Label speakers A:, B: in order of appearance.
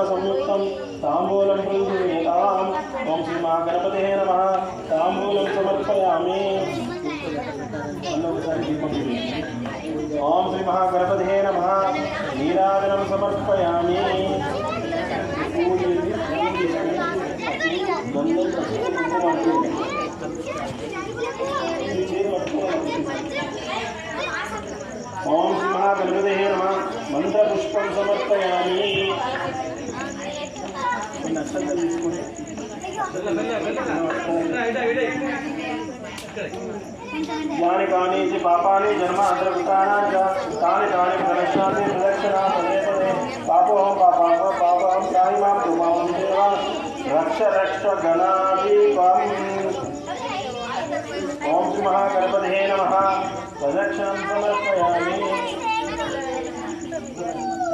A: संयुक्तं ताम्बूलं प्रयुज्यताम्। ओं श्री महागणपतये नमः। ताम्बूलं समर्पयामि। ओं श्री महागणपतये नमः। नीराजनं समर्पयामि। ओं श्री महागणपतये नमः। मंत्रपुष्पं समर्पयामि। यानि कानि च पापानि जन्मान्तरकृतानि च तानि तानि प्रदक्षिणानि प्रदक्षिणा पदे पदे पापोऽहं पापं त्राहि मां कृपां देव रक्ष रक्ष गणाधिपम्। ओं श्री महागणपतये नमः। प्रदक्षिणं समर्पयामि।